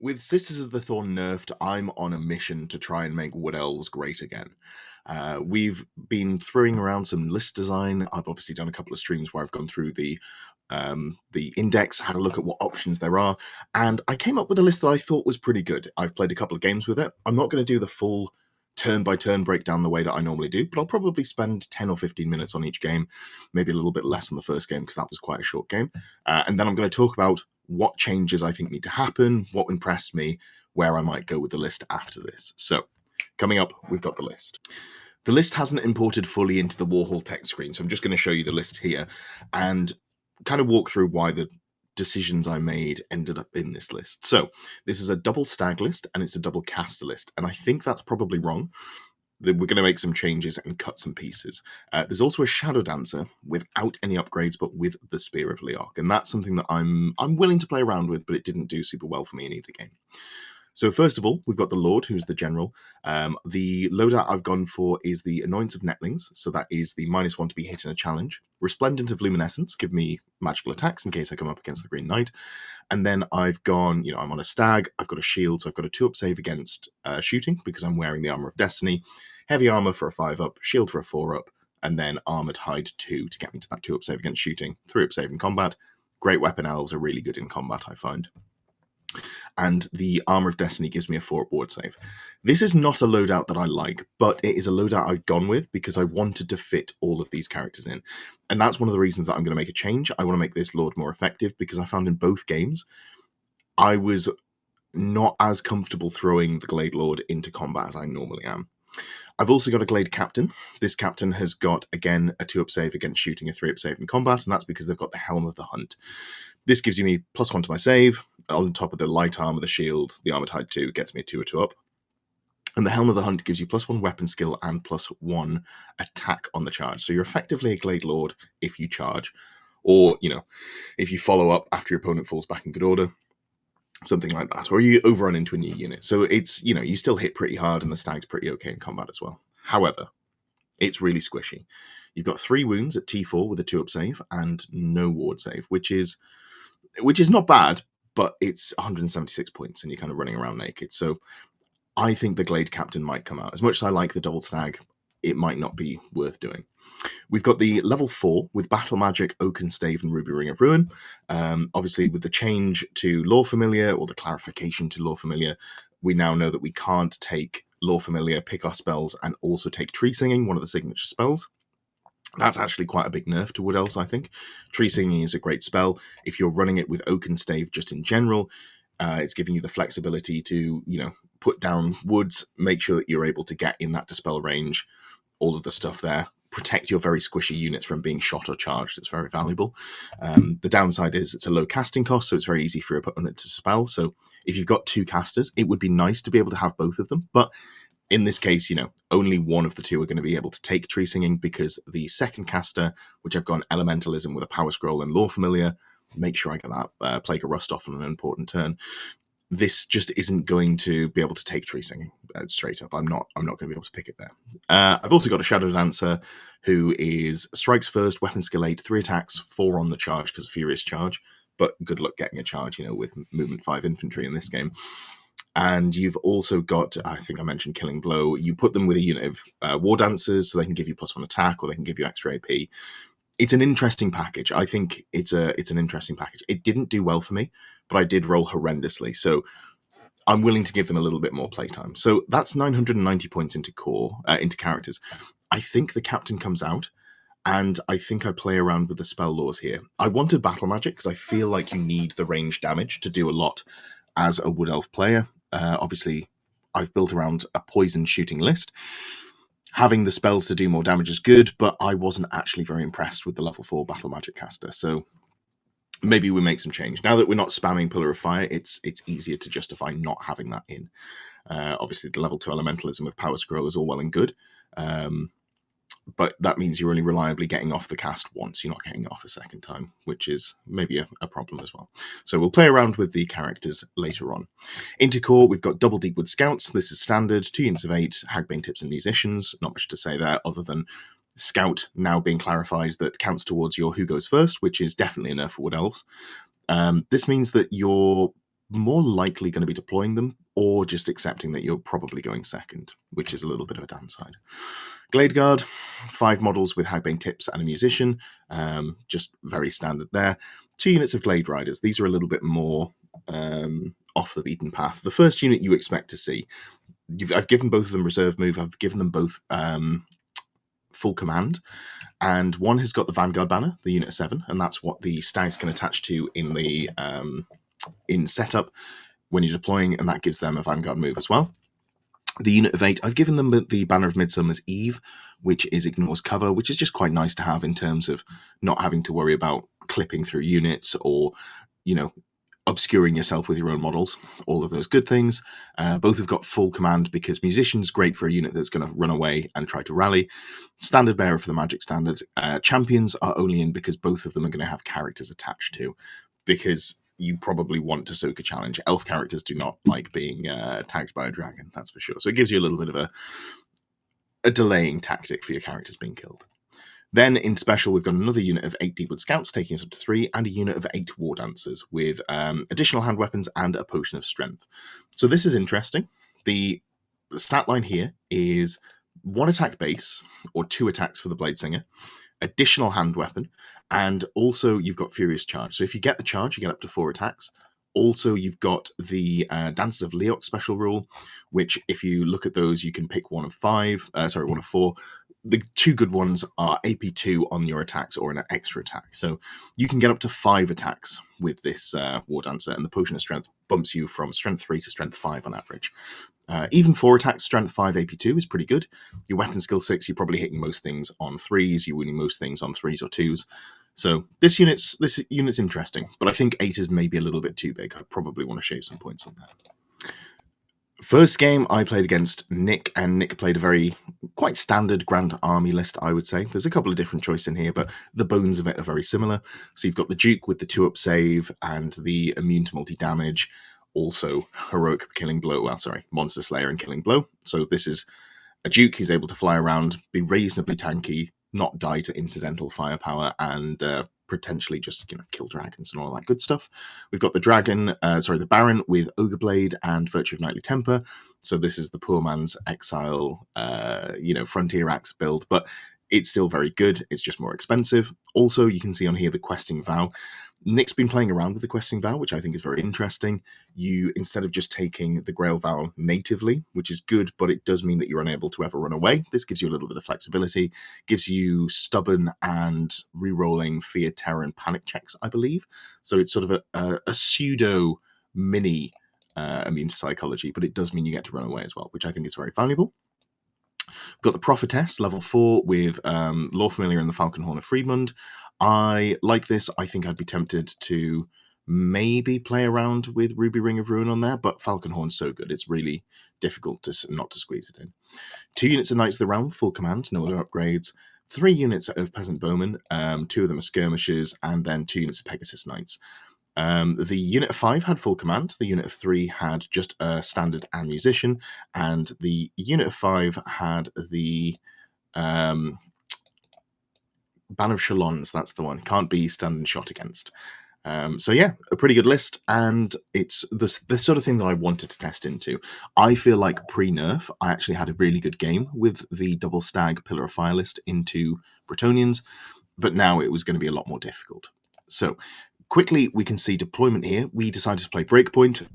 With Sisters of the Thorn nerfed, I'm on a mission to try and make Wood Elves great again. We've been throwing around some list design. I've obviously done a couple of streams where I've gone through the index, had a look at what options there are, and I came up with a list that I thought was pretty good. I've played a couple of games with it. I'm not going to do the full turn-by-turn breakdown the way that I normally do, but I'll probably spend 10 or 15 minutes on each game, maybe a little bit less on the first game because that was quite a short game. And then I'm going to talk about what changes I think need to happen, what impressed me, where I might go with the list after this. So, coming up, we've got the list. The list hasn't imported fully into the Warhol text screen, so I'm just going to show you the list here and kind of walk through why the decisions I made ended up in this list. So, this is a double stag list and it's a double caster list, and I think that's probably wrong. We're going to make some changes and cut some pieces. There's also a Shadow Dancer without any upgrades, but with the Spear of Leok, and that's something that I'm willing to play around with, but it didn't do super well for me in either game. So first of all, we've got the Lord, who's the general. The loadout I've gone for is the Annoyance of Netlings, so that is the -1 to be hit in a challenge. Resplendent of Luminescence, give me magical attacks in case I come up against the Green Knight. And then I've gone, I'm on a stag, I've got a shield, so I've got a 2-up save against shooting because I'm wearing the Armor of Destiny. Heavy armor for a 5-up, shield for a 4-up, and then Armored Hide 2 to get me to that 2-up save against shooting, 3-up save in combat. Great weapon elves are really good in combat, I find. And the Armor of Destiny gives me a 4-up ward save. This is not a loadout that I like, but it is a loadout I've gone with because I wanted to fit all of these characters in. And that's one of the reasons that I'm going to make a change. I want to make this Lord more effective because I found in both games I was not as comfortable throwing the Glade Lord into combat as I normally am. I've also got a Glade Captain. This Captain has got, again, a 2-up save against shooting, a 3-up save in combat, and that's because they've got the Helm of the Hunt. This gives me +1 to my save. On top of the light armor, the shield, the Armored Hide 2 gets me a 2 or 2-up. And the Helm of the Hunt gives you +1 weapon skill and +1 attack on the charge. So you're effectively a Glade Lord if you charge, or, if you follow up after your opponent falls back in good order. Something like that, or you overrun into a new unit. So it's, you still hit pretty hard and the stag's pretty okay in combat as well. However, it's really squishy. You've got 3 wounds at T4 with a 2-up save and no ward save, which is not bad, but it's 176 points and you're kind of running around naked. So I think the Glade Captain might come out. As much as I like the double stag, it might not be worth doing. We've got the level 4 with Battle Magic, Oaken Stave, and Ruby Ring of Ruin. Obviously, with the change to Lore Familiar, or the clarification to Lore Familiar, we now know that we can't take Lore Familiar, pick our spells, and also take Tree Singing, one of the signature spells. That's actually quite a big nerf to Wood Elves, I think. Tree Singing is a great spell. If you're running it with Oaken Stave just in general, it's giving you the flexibility to, put down woods, make sure that you're able to get in that dispel range, all of the stuff there. Protect your very squishy units from being shot or charged. It's very valuable. The downside is it's a low casting cost, so it's very easy for your opponent to spell. So if you've got 2 casters, it would be nice to be able to have both of them. But in this case, only one of the 2 are going to be able to take Tree Singing because the second caster, which I've gone Elementalism with a Power Scroll and Lore Familiar, make sure I get that Plague of Rust off on an important turn. This just isn't going to be able to take Tree Singing straight up. I'm not going to be able to pick it there. I've also got a Shadow Dancer who is strikes first, weapon skill 8, 3 attacks, 4 on the charge because of Furious Charge. But good luck getting a charge, with movement 5 infantry in this game. And you've also got, I think I mentioned Killing Blow. You put them with a unit of War Dancers so they can give you +1 attack or they can give you extra AP. It's an interesting package. I think it's an interesting package. It didn't do well for me, but I did roll horrendously. So I'm willing to give them a little bit more playtime. So that's 990 points into into characters. I think the Captain comes out, and I think I play around with the spell laws here. I wanted Battle Magic because I feel like you need the range damage to do a lot as a Wood Elf player. Obviously, I've built around a poison shooting list. Having the spells to do more damage is good, but I wasn't actually very impressed with the level 4 Battle Magic caster, so maybe we make some change. Now that we're not spamming Pillar of Fire, it's easier to justify not having that in. Obviously, the level 2 Elementalism with Power Scroll is all well and good, but that means you're only reliably getting off the cast once. You're not getting off a second time, which is maybe a problem as well. So we'll play around with the characters later on. Into core, we've got double Deepwood Scouts. This is standard, 2 units of 8, Hagbane Tips and Musicians. Not much to say there other than Scout now being clarified that counts towards your Who Goes First, which is definitely a nerf for Wood Elves. This means that your more likely going to be deploying them or just accepting that you're probably going second, which is a little bit of a downside. Glade Guard, 5 models with Hagbane Tips and a Musician, just very standard there. 2 units of Glade Riders. These are a little bit more off the beaten path. The first unit you expect to see. I've given both of them reserve move. I've given them both full command. And one has got the Vanguard banner, the unit of 7, and that's what the stags can attach to in the in setup when you're deploying, and that gives them a Vanguard move as well. The unit of 8, I've given them the Banner of Midsummer's Eve, which is ignores cover, which is just quite nice to have in terms of not having to worry about clipping through units or, obscuring yourself with your own models, all of those good things. Both have got full command because Musician's great for a unit that's going to run away and try to rally. Standard Bearer for the Magic Standards. Champions are only in because both of them are going to have characters attached to, because you probably want to soak a challenge. Elf characters do not like being attacked by a dragon, that's for sure. So it gives you a little bit of a delaying tactic for your characters being killed. Then in special, we've got another unit of 8 Deepwood Scouts, taking us up to 3, and a unit of 8 War Dancers with additional hand weapons and a Potion of Strength. So this is interesting. The stat line here is 1 attack base, or 2 attacks for the Bladesinger, additional hand weapon, and also you've got Furious Charge. So if you get the charge, you get up to 4 attacks. Also, you've got the Dancers of Leoc special rule, which if you look at those, you can pick one of 4. The 2 good ones are AP2 on your attacks or an extra attack. So you can get up to 5 attacks with this War Dancer, and the Potion of Strength bumps you from Strength 3 to Strength 5 on average. Even 4 attacks, Strength 5, AP2 is pretty good. Your Weapon Skill 6, you're probably hitting most things on 3s, you're winning most things on 3s or 2s. So this unit's interesting, but I think 8 is maybe a little bit too big. I probably want to shave some points on that. First game I played against Nick, and Nick played a very quite standard Grand Army list, I would say. There's a couple of different choices in here, but the bones of it are very similar. So you've got the Duke with the 2-up save and the immune to multi-damage, also heroic killing blow, Monster Slayer and killing blow. So this is a Duke who's able to fly around, be reasonably tanky, not die to incidental firepower, and potentially just kill dragons and all that good stuff. We've got the Baron with Ogre Blade and Virtue of Knightly Temper. So this is the poor man's exile, frontier axe build, but it's still very good. It's just more expensive. Also, you can see on here the Questing Vow. Nick's been playing around with the Questing Vow, which I think is very interesting. You, instead of just taking the Grail Vow natively, which is good, but it does mean that you're unable to ever run away. This gives you a little bit of flexibility, gives you stubborn and re-rolling fear, terror, and panic checks, I believe. So it's sort of a pseudo mini immune to psychology, but it does mean you get to run away as well, which I think is very valuable. We've got the Prophetess, level 4, with Lore Familiar and the Falcon Horn of Friedmund. I like this. I think I'd be tempted to maybe play around with Ruby Ring of Ruin on there, but Falcon Horn's so good, it's really difficult not to squeeze it in. 2 units of Knights of the Realm, full command, no other upgrades. 3 units of Peasant Bowmen, 2 of them are Skirmishers, and then 2 units of Pegasus Knights. The unit of 5 had full command, the unit of 3 had just a standard and musician, and the unit of 5 had the Ban of Shalons, that's the one. Can't be stand and shot against. So yeah, a pretty good list, and it's the sort of thing that I wanted to test into. I feel like pre-nerf, I actually had a really good game with the double stag Pillar of Fire list into Bretonnians, but now it was going to be a lot more difficult. So quickly, we can see deployment here. We decided to play Breakpoint.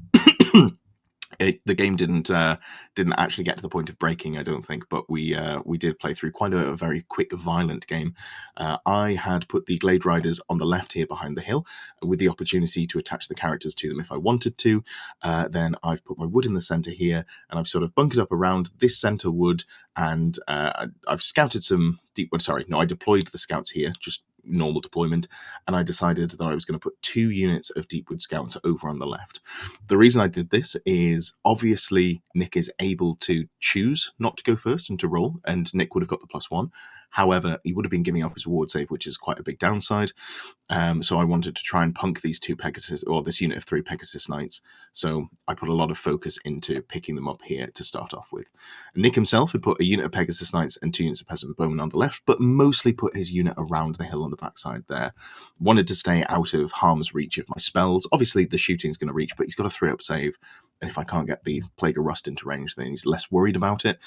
The game didn't actually get to the point of breaking, I don't think, but we did play through quite a very quick, violent game. I had put the Glade Riders on the left here behind the hill, with the opportunity to attach the characters to them if I wanted to. Then I've put my wood in the center here, and I've sort of bunkered up around this center wood, and I've scouted some deep wood. I deployed the scouts here, just normal deployment, and I decided that I was going to put 2 units of Deepwood Scouts over on the left. The reason I did this is obviously Nick is able to choose not to go first and to roll, and Nick would have got the +1. However, he would have been giving up his ward save, which is quite a big downside. So I wanted to try and punk these 2 Pegasus, or this unit of 3 Pegasus Knights. So I put a lot of focus into picking them up here to start off with. Nick himself had put a unit of Pegasus Knights and 2 units of Peasant Bowmen on the left, but mostly put his unit around the hill on the backside there. Wanted to stay out of harm's reach of my spells. Obviously, the shooting's going to reach, but he's got a 3-up save. And if I can't get the Plague of Rust into range, then he's less worried about it.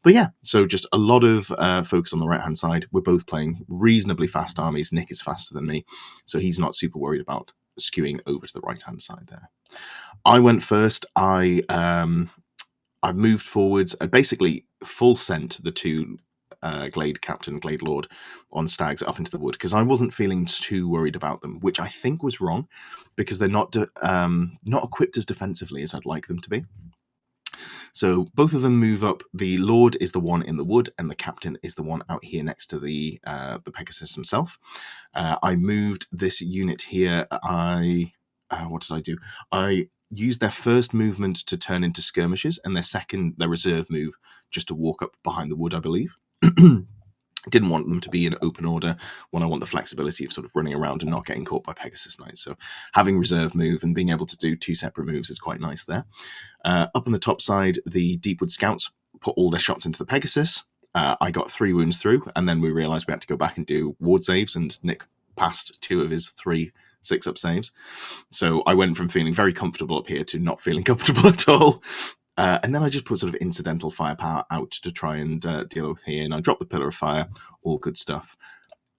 But yeah, so just a lot of focus on the right-hand side. We're both playing reasonably fast armies. Nick is faster than me, so he's not super worried about skewing over to the right-hand side there. I went first. I moved forwards. I basically full sent the 2 Glade Captain, Glade Lord on stags up into the wood because I wasn't feeling too worried about them, which I think was wrong because they're not equipped as defensively as I'd like them to be. So both of them move up. The Lord is the one in the wood, and the Captain is the one out here next to the Pegasus himself. I moved this unit here. What did I do? I used their first movement to turn into skirmishers, and their reserve move just to walk up behind the wood, I believe. Didn't want them to be in open order when I want the flexibility of sort of running around and not getting caught by Pegasus Knights. So having reserve move and being able to do 2 separate moves is quite nice there. Up on the top side, the Deepwood Scouts put all their shots into the Pegasus. I got 3 wounds through, and then we realised we had to go back and do ward saves, and Nick passed 2 of his 3 6-up saves. So I went from feeling very comfortable up here to not feeling comfortable at all. And then I just put sort of incidental firepower out to try and deal with here. And I dropped the Pillar of Fire, all good stuff.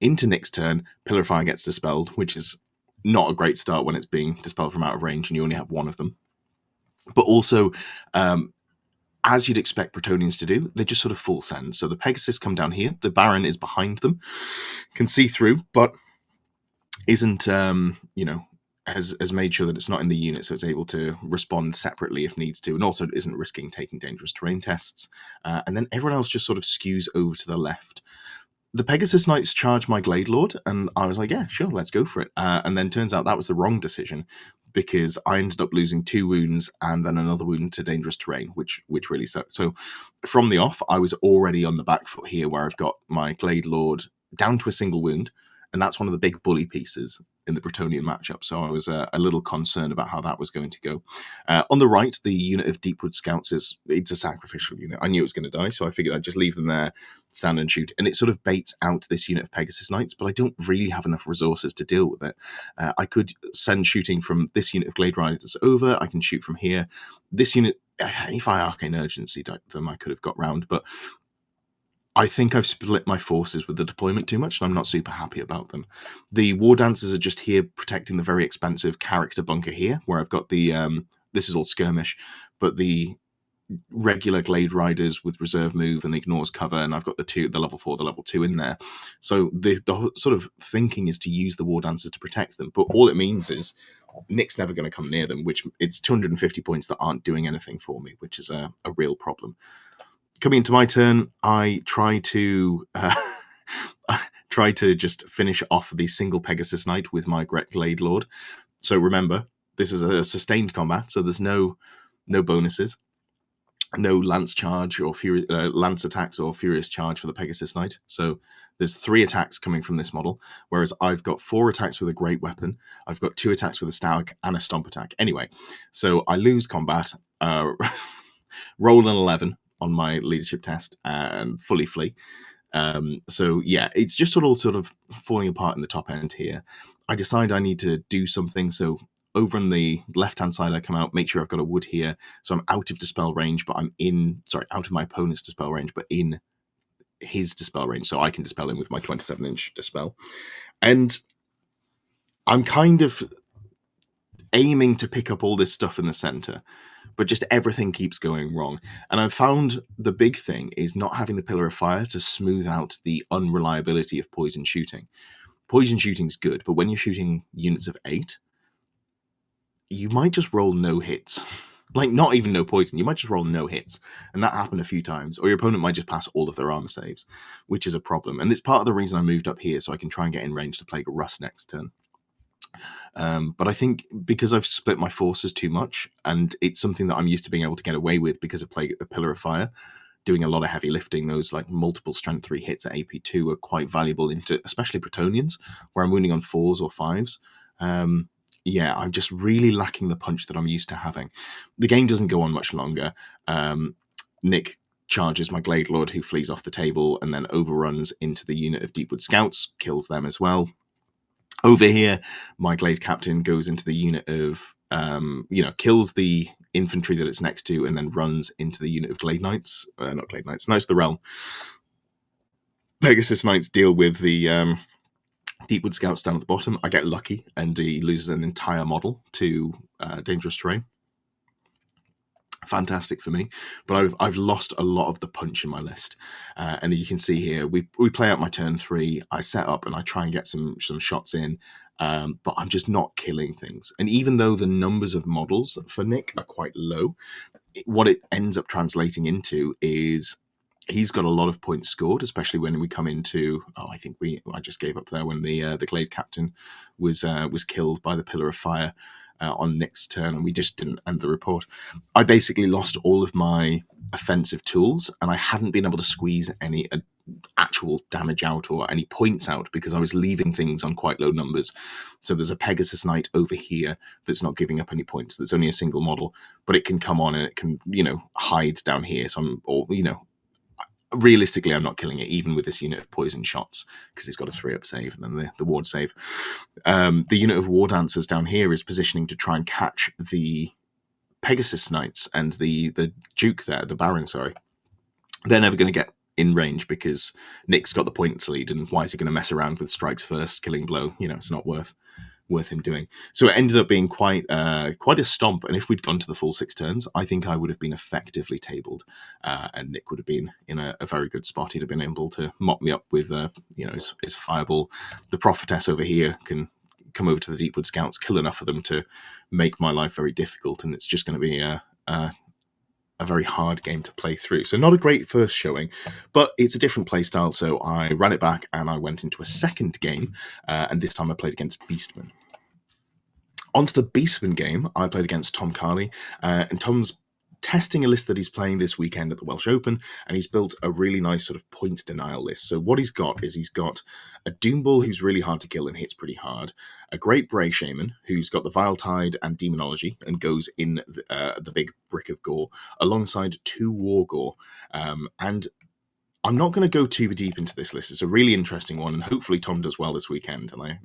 Into Nick's turn, Pillar of Fire gets dispelled, which is not a great start when it's being dispelled from out of range and you only have 1 of them. But also, as you'd expect Bretonnians to do, they just sort of full send. So the Pegasus come down here. The Baron is behind them, can see through, but isn't, has made sure that it's not in the unit, so it's able to respond separately if needs to, and also isn't risking taking dangerous terrain tests. And then everyone else just sort of skews over to the left. The Pegasus Knights charge my Glade Lord, and I was like, yeah, sure, let's go for it. And then turns out that was the wrong decision, because I ended up losing 2 wounds and then another wound to dangerous terrain, which really sucked. So from the off, I was already on the back foot here, where I've got my Glade Lord down to a single wound, and that's one of the big bully pieces in the Bretonnian matchup. So I was a little concerned about how that was going to go. On the right, the unit of Deepwood Scouts it's a sacrificial unit. I knew it was going to die, so I figured I'd just leave them there, stand and shoot. And it sort of baits out this unit of Pegasus Knights, but I don't really have enough resources to deal with it. I could send shooting from this unit of Glade Riders over. I can shoot from here. This unit, if I Arcane Urgency them, I could have got round, but I think I've split my forces with the deployment too much, and I'm not super happy about them. The War Dancers are just here protecting the very expensive character bunker here, where I've got the, this is all skirmish, but the regular Glade Riders with reserve move and ignores cover, and I've got the level 4, the level 2 in there. So the sort of thinking is to use the War Dancers to protect them, but all it means is Nick's never going to come near them, which it's 250 points that aren't doing anything for me, which is a real problem. Coming into my turn, I try to just finish off the single Pegasus Knight with my Glade Lord. So remember, this is a sustained combat, so there's no bonuses, no lance charge or lance attacks or furious charge for the Pegasus Knight. So there's 3 attacks coming from this model, whereas I've got 4 attacks with a great weapon. I've got 2 attacks with a stag and a stomp attack. Anyway, so I lose combat, roll an 11 on my leadership test and fully flee. So yeah, it's just sort of falling apart in the top end here. I decide I need to do something. So over on the left-hand side, I come out, make sure I've got a wood here. So I'm out of dispel range, but out of my opponent's dispel range, but in his dispel range. So I can dispel him with my 27-inch dispel. And I'm kind of aiming to pick up all this stuff in the center, but just everything keeps going wrong. And I've found the big thing is not having the Pillar of Fire to smooth out the unreliability of poison shooting. Poison shooting's good, but when you're shooting units of 8, you might just roll no hits. Like, not even no poison, you might just roll no hits. And that happened a few times. Or your opponent might just pass all of their armor saves, which is a problem. And it's part of the reason I moved up here, so I can try and get in range to Plague of Rust next turn. But I think because I've split my forces too much, and it's something that I'm used to being able to get away with because of a Pillar of Fire, doing a lot of heavy lifting. Those like multiple strength 3 hits at AP2 are quite valuable into especially Bretonians, where I'm wounding on 4s or 5s. Yeah, I'm just really lacking the punch that I'm used to having. The game doesn't go on much longer. Nick charges my Glade Lord, who flees off the table and then overruns into the unit of Deepwood Scouts, kills them as well. Over here, my Glade Captain goes into the unit of, kills the infantry that it's next to and then runs into the unit of Glade Knights. Not Glade Knights, Knights of the Realm. Pegasus Knights deal with the Deepwood Scouts down at the bottom. I get lucky and he loses an entire model to dangerous terrain. Fantastic for me, but I've lost a lot of the punch in my list, and you can see here we play out my turn 3. I set up and I try and get some shots in, but I'm just not killing things. And even though the numbers of models for Nick are quite low, what it ends up translating into is he's got a lot of points scored, especially when we come into I just gave up there when the Glade Captain was killed by the Pillar of Fire. On Nick's turn, and we just didn't end the report. I basically lost all of my offensive tools, and I hadn't been able to squeeze any actual damage out or any points out because I was leaving things on quite low numbers. So there's a Pegasus Knight over here that's not giving up any points. That's only a single model, but it can come on and it can, hide down here. So realistically, I'm not killing it, even with this unit of poison shots, because he's got a 3-up save and then the ward save. The unit of war dancers down here is positioning to try and catch the Pegasus Knights and the Duke there, the Baron, sorry. They're never going to get in range because Nick's got the points lead, and why is he going to mess around with strikes first, killing blow? It's not worth him doing. So it ended up being quite a stomp, and if we'd gone to the full 6 turns, I think I would have been effectively tabled, and Nick would have been in a very good spot. He'd have been able to mop me up with his fireball. The Prophetess over here can come over to the Deepwood Scouts, kill enough of them to make my life very difficult, and it's just going to be a very hard game to play through. So not a great first showing, but it's a different play style, so I ran it back and I went into a second game, and this time I played against Beastmen. Onto the Beastmen game, I played against Tom Carley, and Tom's testing a list that he's playing this weekend at the Welsh Open, and he's built a really nice sort of points denial list. So what he's got is he's got a Doomball who's really hard to kill and hits pretty hard, a Great Bray Shaman who's got the Vile Tide and Demonology and goes in the big Brick of Gore, alongside 2 War Gore, and I'm not going to go too deep into this list. It's a really interesting one, and hopefully Tom does well this weekend, and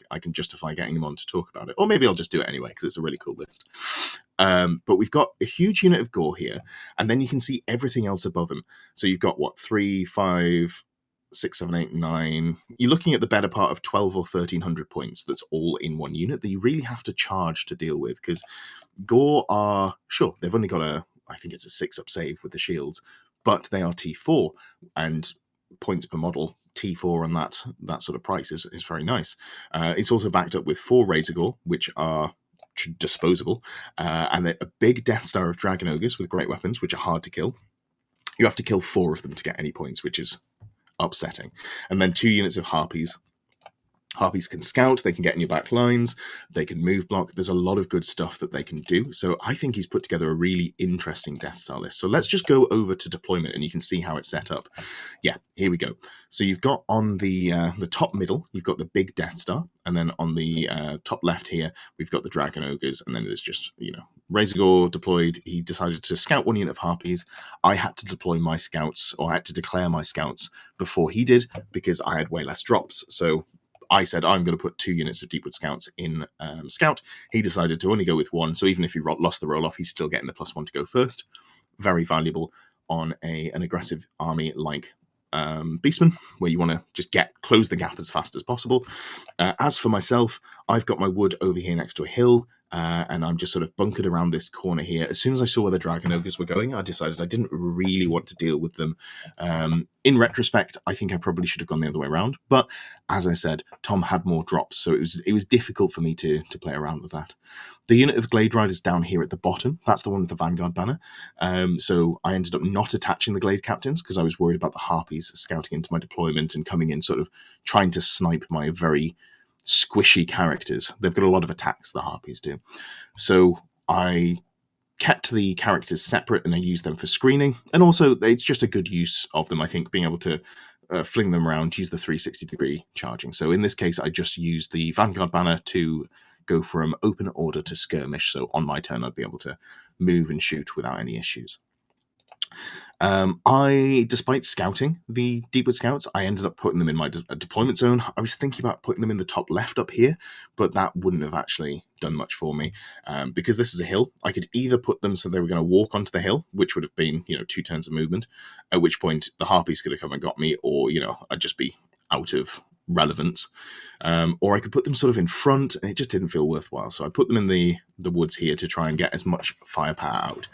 I can justify getting him on to talk about it. Or maybe I'll just do it anyway, because it's a really cool list. But we've got a huge unit of Gore here, and then you can see everything else above him. So you've got, 3, 5, 6, 7, 8, 9. You're looking at the better part of 12 or 1,300 points that's all in one unit that you really have to charge to deal with, because Gore are, sure, they've only got I think it's a 6-up save with the shields, but they are T4, and points per model, T4 on that sort of price is very nice. It's also backed up with 4 Razor Gore, which are disposable, and a big Death Star of Dragon Ogres with great weapons, which are hard to kill. You have to kill 4 of them to get any points, which is upsetting. And then 2 units of Harpies. Harpies can scout, they can get in your back lines, they can move block. There's a lot of good stuff that they can do. So I think he's put together a really interesting Death Star list. So let's just go over to deployment and you can see how it's set up. Yeah, here we go. So you've got on the top middle, you've got the big Death Star. And then on the top left here, we've got the Dragon Ogres. And then there's just, Razor Gore deployed. He decided to scout 1 unit of Harpies. I had to deploy my scouts, or I had to declare my scouts before he did, because I had way less drops. So I said, I'm going to put 2 units of Deepwood Scouts in Scout. He decided to only go with 1. So even if he lost the roll-off, he's still getting the +1 to go first. Very valuable on an aggressive army like Beastmen, where you want to just close the gap as fast as possible. As for myself, I've got my wood over here next to a hill, and I'm just sort of bunkered around this corner here. As soon as I saw where the Dragon Ogres were going, I decided I didn't really want to deal with them. In retrospect, I think I probably should have gone the other way around, but as I said, Tom had more drops, so it was difficult for me to play around with that. The unit of Glade Riders down here at the bottom, that's the one with the Vanguard banner. So I ended up not attaching the Glade Captains because I was worried about the Harpies scouting into my deployment and coming in sort of trying to snipe my very squishy characters. They've got a lot of attacks, the Harpies do. So I kept the characters separate and I use them for screening. And also, it's just a good use of them, I think, being able to fling them around, use the 360-degree charging. So in this case, I just use the Vanguard banner to go from open order to skirmish. So on my turn, I'd be able to move and shoot without any issues. Despite scouting the Deepwood Scouts, I ended up putting them in my deployment zone. I was thinking about putting them in the top left up here, but that wouldn't have actually done much for me. Because this is a hill, I could either put them so they were going to walk onto the hill, which would have been, 2 turns of movement, at which point the Harpies could have come and got me, or, I'd just be out of relevance. Or I could put them sort of in front, and it just didn't feel worthwhile. So I put them in the woods here to try and get as much firepower out.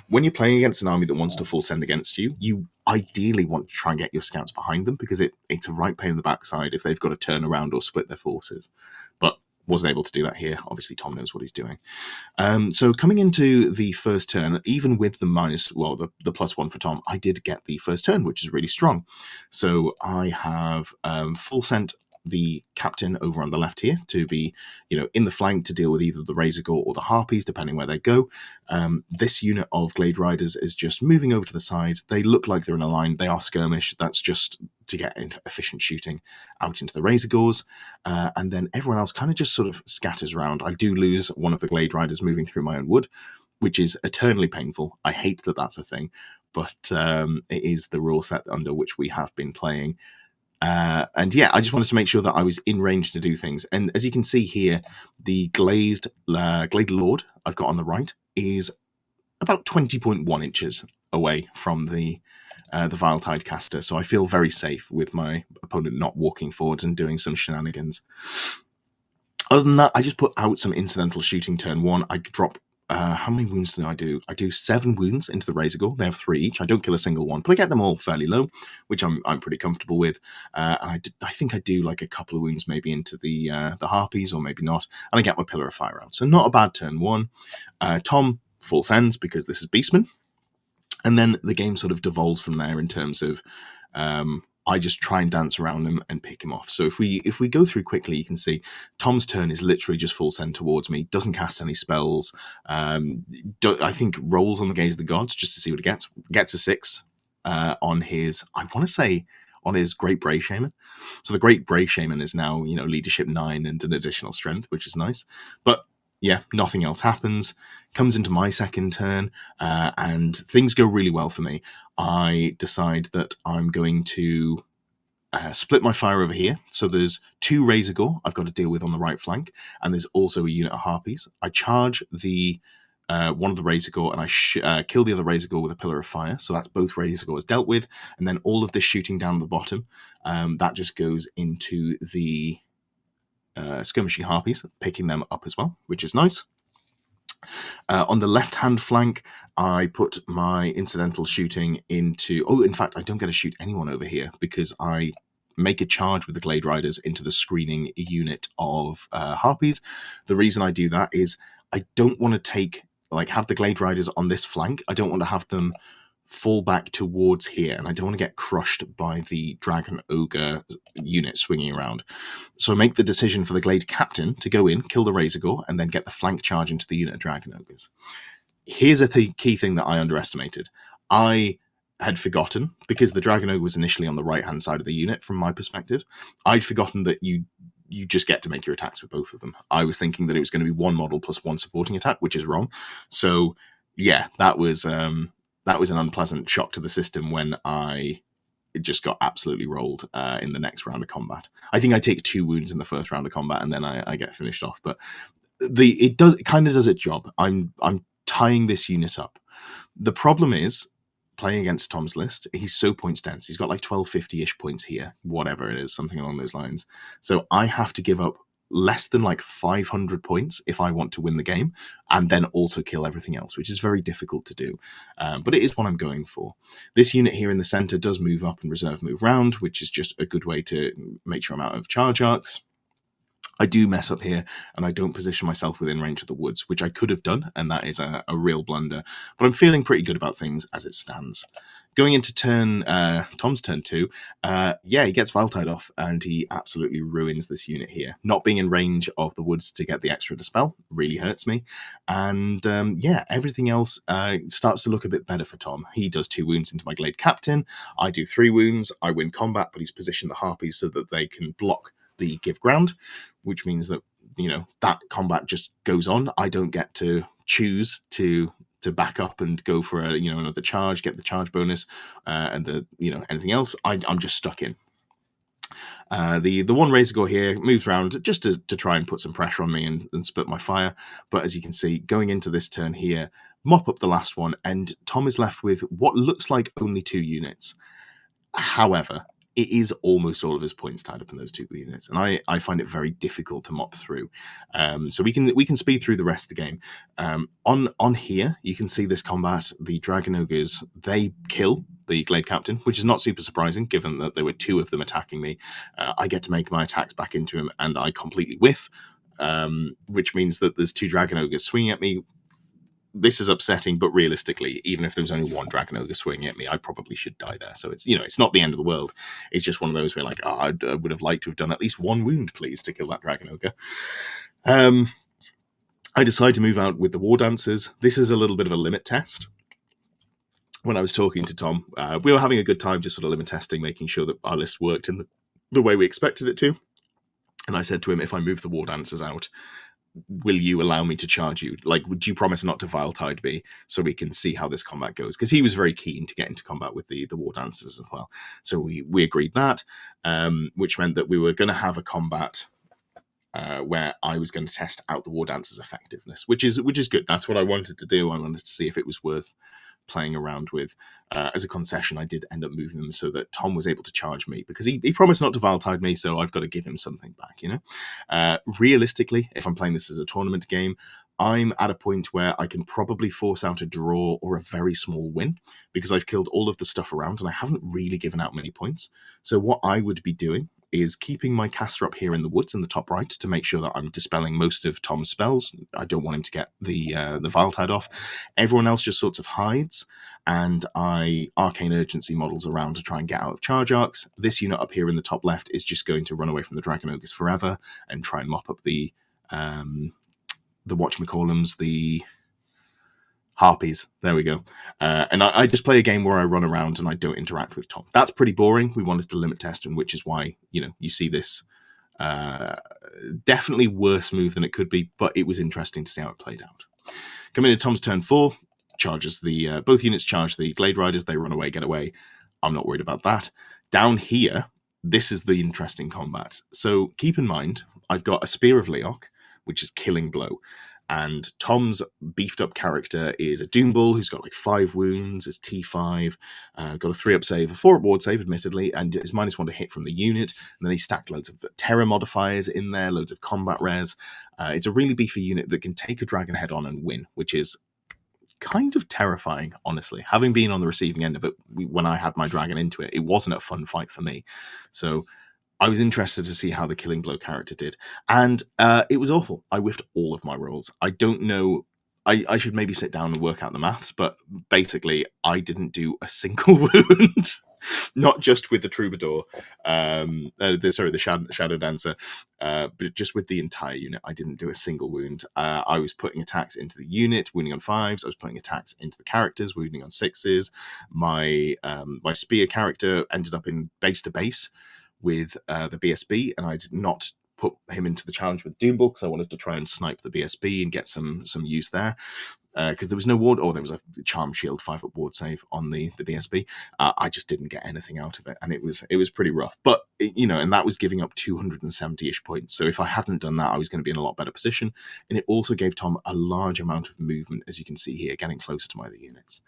When you're playing against an army that wants to full send against you, you ideally want to try and get your scouts behind them, because it's a right pain in the backside if they've got to turn around or split their forces. But wasn't able to do that here. Obviously, Tom knows what he's doing. So coming into the first turn, even with the +1 for Tom, I did get the first turn, which is really strong. So I have full sent the captain over on the left here to be, in the flank to deal with either the Razor Gore or the Harpies, depending where they go. This unit of Glade Riders is just moving over to the side. They look like they're in a line. They are skirmish. That's just to get into efficient shooting out into the Razor Gores. And then everyone else kind of just sort of scatters around. I do lose one of the Glade Riders moving through my own wood, which is eternally painful. I hate that that's a thing, but it is the rule set under which we have been playing. And yeah, I just wanted to make sure that I was in range to do things. And as you can see here, the Glade Lord I've got on the right is about 20.1 inches away from the Vile Tide Caster. So I feel very safe with my opponent not walking forwards and doing some shenanigans. Other than that, I just put out some incidental shooting turn 1. I drop how many wounds do I do? I do 7 wounds into the Razor Gore. They have 3 each. I don't kill a single one, but I get them all fairly low, which I'm pretty comfortable with. And I think I do like a couple of wounds maybe into the Harpies, or maybe not. And I get my Pillar of Fire out. So not a bad turn 1. Tom full sends because this is Beastmen. And then the game sort of devolves from there in terms of I just try and dance around him and pick him off. So if we go through quickly, you can see Tom's turn is literally just full send towards me, doesn't cast any spells. I think rolls on the Gaze of the Gods just to see what it gets. Gets a 6 on his, I want to say, on his Great Bray Shaman. So the Great Bray Shaman is now, leadership 9 and an additional strength, which is nice. But yeah, nothing else happens. Comes into my second turn, and things go really well for me. I decide that I'm going to split my fire over here. So there's 2 Razor Gore I've got to deal with on the right flank, and there's also a unit of Harpies. I charge the one of the Razor Gore, and I kill the other Razor Gore with a Pillar of Fire. So that's both Razor Gores dealt with, and then all of this shooting down the bottom, that just goes into the skirmishy Harpies, picking them up as well, which is nice. On the left-hand flank, I put my incidental shooting into... Oh, in fact, I don't get to shoot anyone over here because I make a charge with the Glade Riders into the screening unit of Harpies. The reason I do that is I don't want to have the Glade Riders on this flank. I don't want to have them fall back towards here, and I don't want to get crushed by the Dragon Ogre unit swinging around. So I make the decision for the Glade Captain to go in, kill the Razor Gore, and then get the flank charge into the unit of Dragon Ogres. Here's a key thing that I underestimated. I had forgotten, because the Dragon Ogre was initially on the right-hand side of the unit from my perspective, I'd forgotten that you just get to make your attacks with both of them. I was thinking that it was going to be 1 model plus 1 supporting attack, which is wrong. So yeah, that was an unpleasant shock to the system when I just got absolutely rolled in the next round of combat. I think I take 2 wounds in the first round of combat, and then I get finished off. But it kind of does its job. I'm tying this unit up. The problem is, playing against Tom's list, he's so points dense. He's got like 1250-ish points here, whatever it is, something along those lines. So I have to give up less than like 500 points if I want to win the game, and then also kill everything else, which is very difficult to do. But it is what I'm going for. This unit here in the center does move up and reserve move round, which is just a good way to make sure I'm out of charge arcs. I do mess up here, and I don't position myself within range of the woods, which I could have done, and that is a real blunder. But I'm feeling pretty good about things as it stands. Going into Tom's turn 2, he gets Viletide off, and he absolutely ruins this unit here. Not being in range of the woods to get the extra dispel really hurts me. And everything else starts to look a bit better for Tom. He does 2 wounds into my Glade Captain. I do 3 wounds. I win combat, but he's positioned the Harpies so that they can block the give ground, which means that that combat just goes on. I don't get to choose to back up and go for another charge, get the charge bonus, and anything else. I'm just stuck in. The one Razor Gore here moves around just to try and put some pressure on me and split my fire. But as you can see, going into this turn here, mop up the last one, and Tom is left with what looks like only 2 units. However, it is almost all of his points tied up in those 2 units, and I find it very difficult to mop through. So we can speed through the rest of the game. On here, you can see this combat. The Dragon Ogres, they kill the Glade Captain, which is not super surprising given that there were 2 of them attacking me. I get to make my attacks back into him, and I completely whiff, which means that there's 2 Dragon Ogres swinging at me. This is upsetting, but realistically, even if there was only 1 Dragon Ogre swinging at me, I probably should die there. So it's not the end of the world. It's just one of those where I would have liked to have done at least 1 wound, please, to kill that Dragon Ogre. I decide to move out with the War Dancers. This is a little bit of a limit test. When I was talking to Tom, we were having a good time just sort of limit testing, making sure that our list worked in the way we expected it to. And I said to him, if I move the War Dancers out, will you allow me to charge you? Would you promise not to Viletide me so we can see how this combat goes? Because he was very keen to get into combat with the War Dancers as well. So we agreed that, which meant that we were going to have a combat where I was going to test out the War Dancers' effectiveness, which is good. That's what I wanted to do. I wanted to see if it was worth playing around with. As a concession, I did end up moving them so that Tom was able to charge me, because he promised not to Viletide me, so I've got to give him something back, realistically, if I'm playing this as a tournament game, I'm at a point where I can probably force out a draw or a very small win, because I've killed all of the stuff around and I haven't really given out many points. So what I would be doing is keeping my caster up here in the woods in the top right to make sure that I'm dispelling most of Tom's spells. I don't want him to get the Viletide off. Everyone else just sort of hides, and I Arcane Urgency models around to try and get out of charge arcs. This unit up here in the top left is just going to run away from the Dragon Ogres forever and try and mop up the whatchamacallums, the Harpies. There we go. And I just play a game where I run around and I don't interact with Tom. That's pretty boring. We wanted to limit test, and which is why you see this definitely worse move than it could be, but it was interesting to see how it played out. Coming into Tom's turn 4, charges the both units charge the Glade Riders. They run away, get away. I'm not worried about that. Down here, this is the interesting combat. So keep in mind, I've got a Spear of Leok, which is Killing Blow. And Tom's beefed up character is a Doombull who's got 5 wounds, is T5, got a 3-up save, a 4-up ward save, admittedly, and is -1 to hit from the unit. And then he stacked loads of terror modifiers in there, loads of combat res. It's a really beefy unit that can take a dragon head on and win, which is kind of terrifying, honestly. Having been on the receiving end of it, when I had my dragon into it, it wasn't a fun fight for me. So I was interested to see how the Killing Blow character did. And it was awful. I whiffed all of my rolls. I don't know. I should maybe sit down and work out the maths, but basically I didn't do a single wound. Not just with the Troubadour, the Shadow Dancer, but just with the entire unit. I didn't do a single wound. I was putting attacks into the unit, wounding on 5s. I was putting attacks into the characters, wounding on 6s. My Spear character ended up in base to base with the BSB, and I did not put him into the challenge with Doombull because I wanted to try and snipe the BSB and get some use there. Because there was no ward, or there was a Charm Shield 5-up ward save on the BSB. I just didn't get anything out of it, and it was pretty rough. But and that was giving up 270-ish points. So if I hadn't done that, I was going to be in a lot better position. And it also gave Tom a large amount of movement, as you can see here, getting closer to my other units.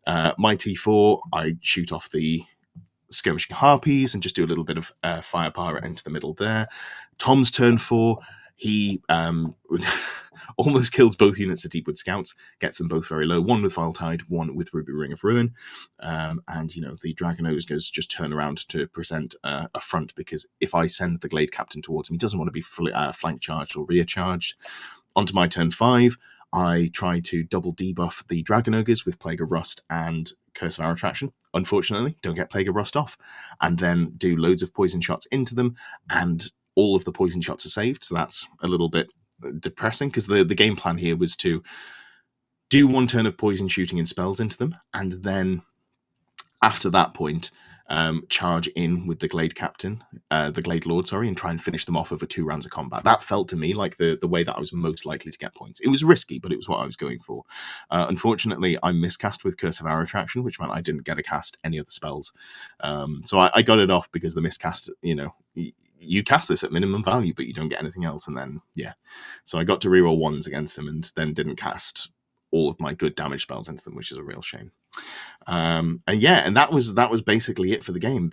My T4, I shoot off the Skirmishing Harpies and just do a little bit of firepower into the middle there. Tom's turn 4, he almost kills both units of Deepwood Scouts, gets them both very low, one with Viletide, one with Ruby Ring of Ruin. And the Dragon Ogres just turn around to present a front, because if I send the Glade Captain towards him, he doesn't want to be fully flank charged or rear charged. Onto my turn 5, I try to double debuff the Dragon Ogres with Plague of Rust and Curse of Our Attraction. Unfortunately, don't get Plague of Rust off, and then do loads of poison shots into them, and all of the poison shots are saved, so that's a little bit depressing, because the game plan here was to do one turn of poison shooting and spells into them, and then after that point, charge in with the Glade Captain, the Glade Lord, sorry, and try and finish them off over 2 rounds of combat. That felt to me like the way that I was most likely to get points. It was risky, but it was what I was going for. Unfortunately, I miscast with Curse of Our Attraction, which meant I didn't get to cast any other spells. So I got it off because the miscast, you cast this at minimum value, but you don't get anything else. And then, yeah. So I got to reroll 1s against him and then didn't cast all of my good damage spells into them, which is a real shame. And that was basically it for the game.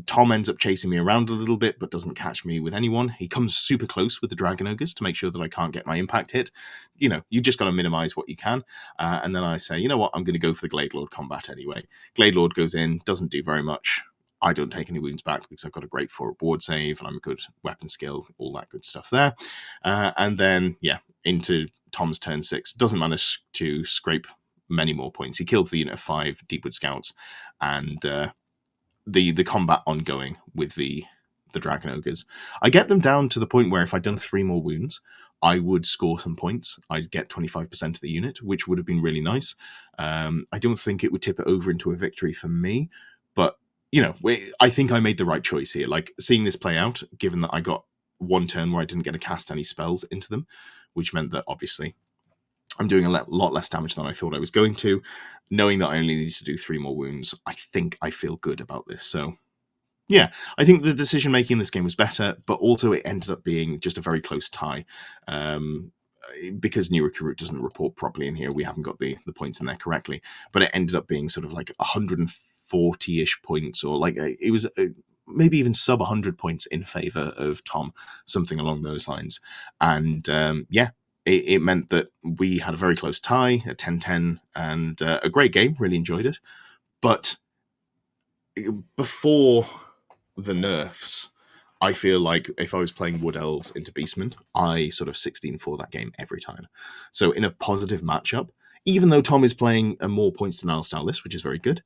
Tom ends up chasing me around a little bit, but doesn't catch me with anyone. He comes super close with the Dragon Ogres to make sure that I can't get my impact hit. You just got to minimize what you can. And then I say, you know what, I'm going to go for the Glade Lord combat anyway. Glade Lord goes in, doesn't do very much. I don't take any wounds back because I've got a great 4 ward save and I'm a good weapon skill, all that good stuff there. And then, into Tom's turn 6. Doesn't manage to scrape many more points. He kills the unit of 5 Deepwood Scouts, and the combat ongoing with the Dragon Ogres. I get them down to the point where if I'd done 3 more wounds, I would score some points. I'd get 25% of the unit, which would have been really nice. I don't think it would tip it over into a victory for me, but I think I made the right choice here. Like, seeing this play out, given that I got 1 turn where I didn't get to cast any spells into them, which meant that obviously I'm doing a lot less damage than I thought I was going to. Knowing that I only need to do 3 more wounds, I think I feel good about this. So, yeah, I think the decision-making in this game was better, but also it ended up being just a very close tie. Because New Recruit doesn't report properly in here, we haven't got the points in there correctly, but it ended up being sort of like 140-ish points, or like it was maybe even sub 100 points in favor of Tom, something along those lines. And it meant that we had a very close tie, a 10-10, and a great game. Really enjoyed it. But before the nerfs, I feel like if I was playing Wood Elves into Beastmen, I sort of 16-4 that game every time. So in a positive matchup, even though Tom is playing a more points denial style list, which is very good,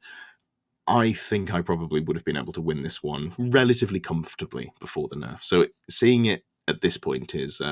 I think I probably would have been able to win this one relatively comfortably before the nerf. So seeing it at this point is,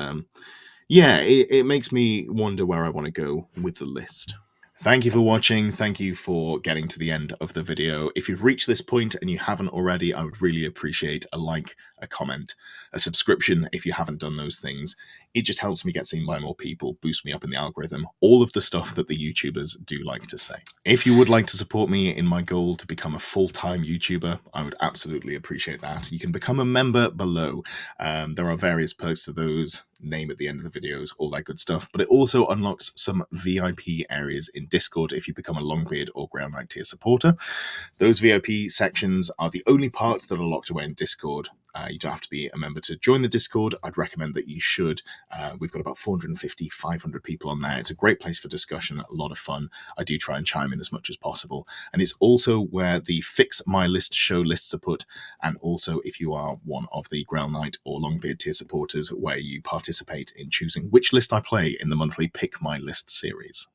it makes me wonder where I want to go with the list. Thank you for watching. Thank you for getting to the end of the video. If you've reached this point and you haven't already, I would really appreciate a like, a comment, a subscription if you haven't done those things. It just helps me get seen by more people, boost me up in the algorithm, all of the stuff that the YouTubers do like to say. If you would like to support me in my goal to become a full-time YouTuber, I would absolutely appreciate that. You can become a member below. There are various perks to those, name at the end of the videos, all that good stuff, but it also unlocks some VIP areas in Discord if you become a Longbeard or Grey Knight tier supporter. Those VIP sections are the only parts that are locked away in Discord. You don't have to be a member to join the Discord. I'd recommend that you should. We've got about 450, 500 people on there. It's a great place for discussion, a lot of fun. I do try and chime in as much as possible. And it's also where the Fix My List show lists are put, and also if you are one of the Grey Knight or Longbeard tier supporters, where you participate in choosing which list I play in the monthly Pick My List series.